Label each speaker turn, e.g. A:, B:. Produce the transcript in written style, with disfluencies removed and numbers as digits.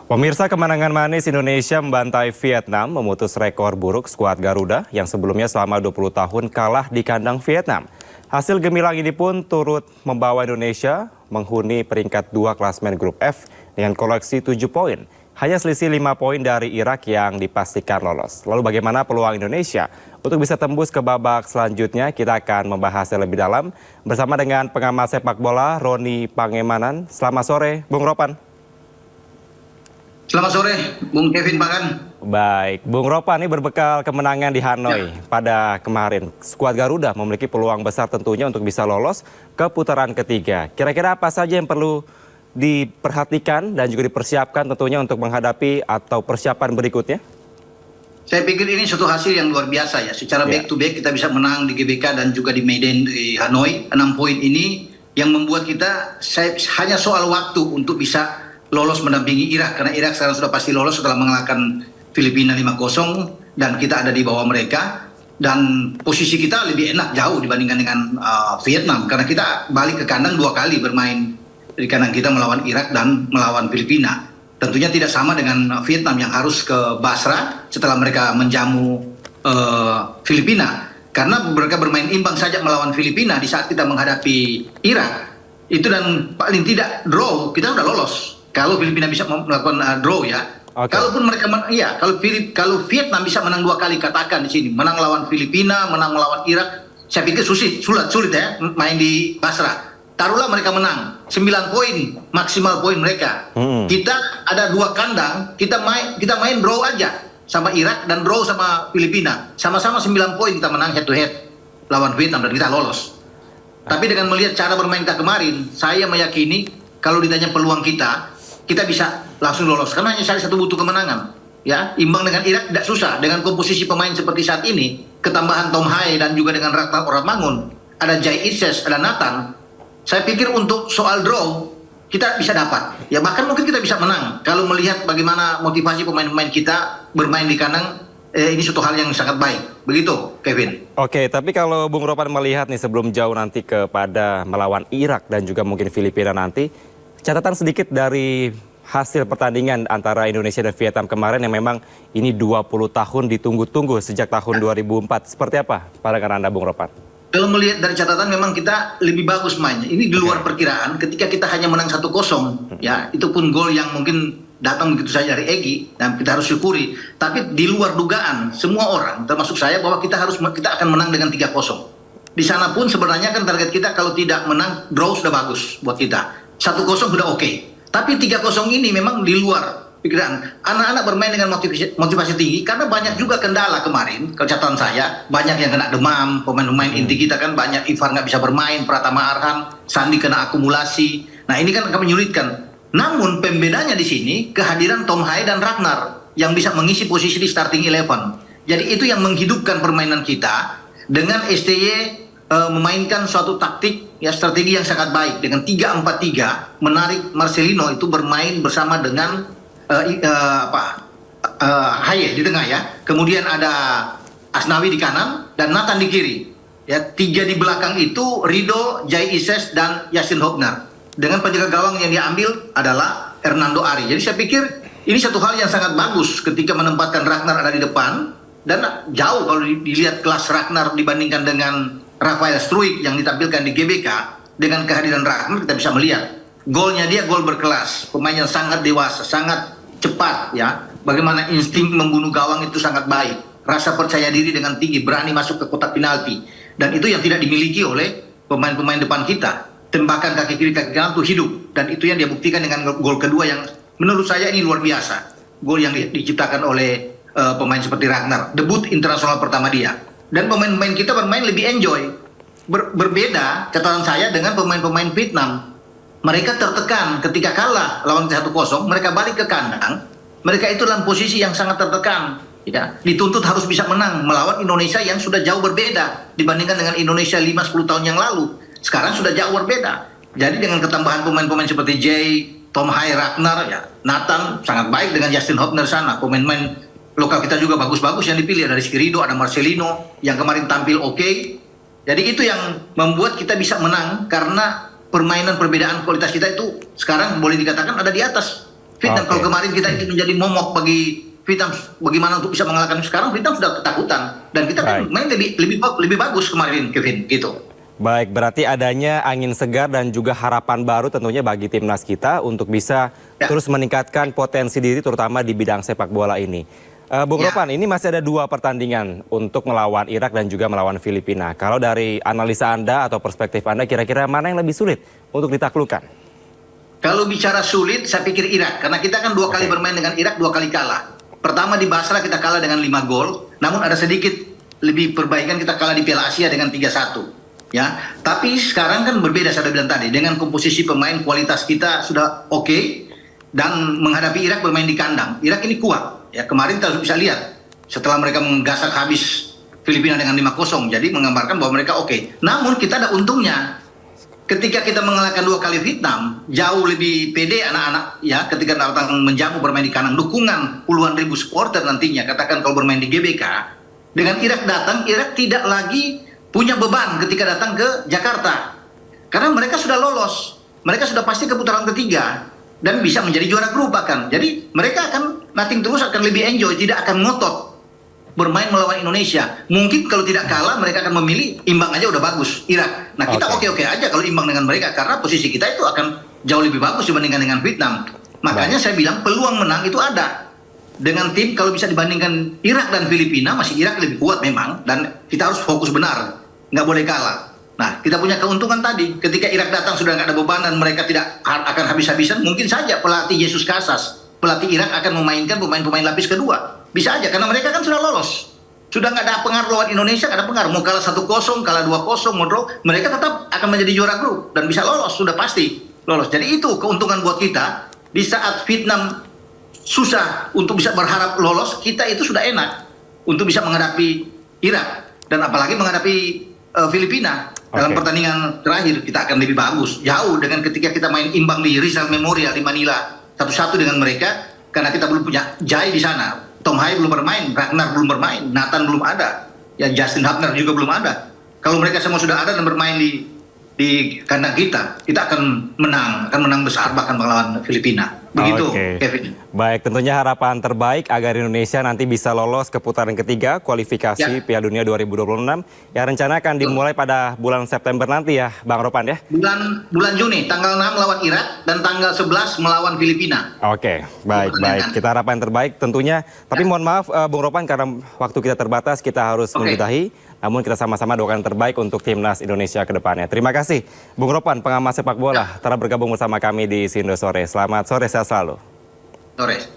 A: Pemirsa, kemenangan manis Indonesia membantai Vietnam memutus rekor buruk skuad Garuda yang sebelumnya selama 20 tahun kalah di kandang Vietnam. Hasil gemilang ini pun turut membawa Indonesia menghuni peringkat 2 klasmen grup F dengan koleksi 7 poin. Hanya selisih 5 poin dari Irak yang dipastikan lolos. Lalu bagaimana peluang Indonesia untuk bisa tembus ke babak selanjutnya? Kita akan membahasnya lebih dalam bersama dengan pengamat sepak bola Roni Pangemanan. Selamat sore, Bung Ropan.
B: Selamat sore, Bung Kevin Pakan.
A: Baik, Bung Ropan, ini berbekal kemenangan di Hanoi pada kemarin. Skuad Garuda memiliki peluang besar tentunya untuk bisa lolos ke putaran ketiga. Kira-kira apa saja yang perlu diperhatikan dan juga dipersiapkan tentunya untuk menghadapi atau persiapan berikutnya?
B: Saya pikir ini suatu hasil yang luar biasa ya. Secara back to back kita bisa menang di GBK dan juga di Medan di Hanoi. 6 poin ini yang membuat kita hanya soal waktu untuk bisa lolos mendampingi Irak, karena Irak sekarang sudah pasti lolos setelah mengalahkan Filipina 5-0 dan kita ada di bawah mereka, dan posisi kita lebih enak jauh dibandingkan dengan Vietnam karena kita balik ke kandang 2 kali bermain di kandang kita melawan Irak dan melawan Filipina. Tentunya tidak sama dengan Vietnam yang harus ke Basra setelah mereka menjamu Filipina, karena mereka bermain imbang saja melawan Filipina di saat kita menghadapi Irak itu, dan paling tidak draw kita udah lolos. Kalau Filipina bisa melakukan draw ya, kalaupun mereka kalau Vietnam bisa menang 2 kali, katakan di sini menang lawan Filipina, menang melawan Irak, saya pikir sulit ya main di Basra. Taruhlah mereka menang 9 poin maksimal poin mereka. Kita ada 2 kandang, kita main draw aja sama Irak dan draw sama Filipina, sama-sama 9 poin kita menang head to head lawan Vietnam dan kita lolos. Tapi dengan melihat cara bermain kita kemarin, saya meyakini kalau ditanya peluang kita bisa langsung lolos karena hanya satu butuh kemenangan. Ya, imbang dengan Irak tidak susah dengan komposisi pemain seperti saat ini, ketambahan Tom Hai dan juga dengan Ratna Oramangun, ada Jai Ises, ada Nathan. Saya pikir untuk soal draw kita bisa dapat. Ya, bahkan mungkin kita bisa menang kalau melihat bagaimana motivasi pemain-pemain kita bermain di kandang. Ini suatu hal yang sangat baik. Begitu, Kevin.
A: Oke, tapi kalau Bung Ropan melihat nih sebelum jauh nanti kepada melawan Irak dan juga mungkin Filipina nanti, catatan sedikit dari hasil pertandingan antara Indonesia dan Vietnam kemarin yang memang ini 20 tahun ditunggu-tunggu sejak tahun 2004. Seperti apa pandangan Anda, Bung Ropan?
B: Kalau melihat dari catatan memang kita lebih bagus mainnya. Ini di luar perkiraan ketika kita hanya menang 1-0. Ya, itu pun gol yang mungkin datang begitu saja dari Egy dan kita harus syukuri. Tapi di luar dugaan semua orang, termasuk saya, bahwa kita akan menang dengan 3-0. Di sana pun sebenarnya kan target kita kalau tidak menang draw sudah bagus buat kita. 1-0 sudah oke. Tapi 3-0 ini memang di luar pikiran. Anak-anak bermain dengan motivasi tinggi karena banyak juga kendala kemarin. Kalau catatan saya, banyak yang kena demam, pemain-pemain inti kita kan banyak. Ivar nggak bisa bermain, Pratama Arhan, Sandi kena akumulasi. Nah, ini kan akan menyulitkan. Namun pembedanya di sini kehadiran Tom Hai dan Ragnar yang bisa mengisi posisi di starting 11. Jadi itu yang menghidupkan permainan kita dengan STY memainkan suatu taktik ya, strategi yang sangat baik dengan 3-4-3, menarik Marcelino itu bermain bersama dengan Haye di tengah ya. Kemudian ada Asnawi di kanan dan Nathan di kiri. Ya, 3 di belakang itu Rido, Jai Ises dan Yasin Hognar. Dengan penjaga gawang yang diambil adalah Hernando Ari. Jadi saya pikir ini satu hal yang sangat bagus ketika menempatkan Ragnar ada di depan, dan jauh kalau dilihat kelas Ragnar dibandingkan dengan Rafael Struijk yang ditampilkan di GBK. Dengan kehadiran Ragnar kita bisa melihat golnya dia gol berkelas, pemain yang sangat dewasa, sangat cepat ya. Bagaimana insting membunuh gawang itu sangat baik, rasa percaya diri dengan tinggi, berani masuk ke kotak penalti, dan itu yang tidak dimiliki oleh pemain-pemain depan kita. Tembakan kaki kiri kaki kanan itu hidup, dan itu yang dia buktikan dengan gol kedua yang menurut saya ini luar biasa. Gol yang diciptakan oleh pemain seperti Ragnar, debut internasional pertama dia. Dan pemain-pemain kita bermain lebih enjoy. Berbeda catatan saya dengan pemain-pemain Vietnam. Mereka tertekan ketika kalah lawan 1-0, mereka balik ke kandang. Mereka itu dalam posisi yang sangat tertekan. Ya, dituntut harus bisa menang melawan Indonesia yang sudah jauh berbeda dibandingkan dengan Indonesia 5-10 tahun yang lalu. Sekarang sudah jauh berbeda. Jadi dengan ketambahan pemain-pemain seperti Jay, Tom Hai, Ragnar, ya, Nathan sangat baik dengan Justin Hogner sana. Pemain-pemain lokal kita juga bagus-bagus yang dipilih. Ada Rizky Ridho, ada Marcelino yang kemarin tampil oke. Jadi itu yang membuat kita bisa menang karena permainan perbedaan kualitas kita itu sekarang boleh dikatakan ada di atas Vietnam
A: Oke.
B: kalau kemarin kita ingin menjadi momok bagi Vietnam bagaimana untuk bisa mengalahkan, sekarang Vietnam sudah ketakutan dan kita kan
A: Baik.
B: main lebih bagus kemarin, Kevin, gitu.
A: Baik, berarti adanya angin segar dan juga harapan baru tentunya bagi timnas kita untuk bisa
B: Ya.
A: terus meningkatkan potensi diri terutama di bidang sepak bola ini. Bung
B: Ya.
A: Ropan, ini masih ada 2 pertandingan untuk melawan Irak dan juga melawan Filipina. Kalau dari analisa Anda atau perspektif Anda, kira-kira mana yang lebih sulit untuk ditaklukkan?
B: Kalau bicara sulit, saya pikir Irak. Karena kita kan 2 kali
A: Oke.
B: bermain dengan Irak, 2 kali kalah. Pertama di Basra kita kalah dengan 5 gol. Namun ada sedikit lebih perbaikan, kita kalah di Piala Asia dengan 3-1. Ya, tapi sekarang kan berbeda, saya sudah bilang tadi. Dengan komposisi pemain, kualitas kita sudah oke. Dan menghadapi Irak bermain di kandang. Irak ini kuat. Ya, kemarin kita bisa lihat. Setelah mereka menggasak habis Filipina dengan 5-0. Jadi menggambarkan bahwa mereka oke. Namun kita ada untungnya. Ketika kita mengalahkan 2 kali Vietnam, jauh lebih pede anak-anak ya ketika datang menjamu bermain di kandang, dukungan puluhan ribu supporter nantinya, katakan kalau bermain di GBK. Dengan Irak datang, Irak tidak lagi punya beban ketika datang ke Jakarta. Karena mereka sudah lolos, mereka sudah pasti ke putaran ketiga dan bisa menjadi juara grup bahkan. Jadi mereka akan nothing terus, akan lebih enjoy, tidak akan ngotot bermain melawan Indonesia. Mungkin kalau tidak kalah mereka akan memilih imbang aja udah bagus Irak. Nah kita
A: Oke.
B: oke-oke aja kalau imbang dengan mereka karena posisi kita itu akan jauh lebih bagus dibandingkan dengan Vietnam. Makanya saya bilang peluang menang itu ada. Dengan tim kalau bisa dibandingkan Irak dan Filipina, masih Irak lebih kuat memang dan kita harus fokus benar, nggak boleh kalah. Nah kita punya keuntungan tadi ketika Irak datang sudah nggak ada beban dan mereka tidak akan habis-habisan, mungkin saja pelatih Jesus Casas, pelatih Irak akan memainkan pemain-pemain lapis kedua. Bisa aja, karena mereka kan sudah lolos. Sudah nggak ada pengaruh lawan Indonesia, nggak ada pengaruh. Mau kalah 1-0, kalah 2-0, mau draw, mereka tetap akan menjadi juara grup. Dan bisa lolos, sudah pasti lolos. Jadi itu keuntungan buat kita. Di saat Vietnam susah untuk bisa berharap lolos, kita itu sudah enak untuk bisa menghadapi Irak. Dan apalagi menghadapi Filipina. Dalam
A: Oke.
B: pertandingan terakhir, kita akan lebih bagus. Jauh dengan ketika kita main imbang di Rizal Memorial di Manila. 1-1 dengan mereka, karena kita belum punya Jai di sana. Tom Hai belum bermain, Ragnar belum bermain, Nathan belum ada, ya Justin Hubner juga belum ada. Kalau mereka semua sudah ada dan bermain di kandang kita akan menang besar bahkan melawan Filipina. Begitu,
A: Oke.
B: Kevin.
A: Baik, tentunya harapan terbaik agar Indonesia nanti bisa lolos ke putaran ketiga kualifikasi
B: Ya.
A: Piala Dunia 2026 yang rencana akan dimulai pada bulan September nanti ya, Bang Ropan ya.
B: Bulan Juni, tanggal 6 melawan Irak dan tanggal 11 melawan Filipina.
A: Oke, baik. Kita harapan terbaik tentunya. Tapi mohon maaf, Bung Ropan, karena waktu kita terbatas, kita harus
B: Oke.
A: menyudahi. Namun kita sama-sama doakan terbaik untuk timnas Indonesia ke depannya. Terima kasih, Bung Ropan, pengamat sepak bola, telah bergabung bersama kami di Sindo Sore. Selamat sore, sehat selalu.
B: Torres.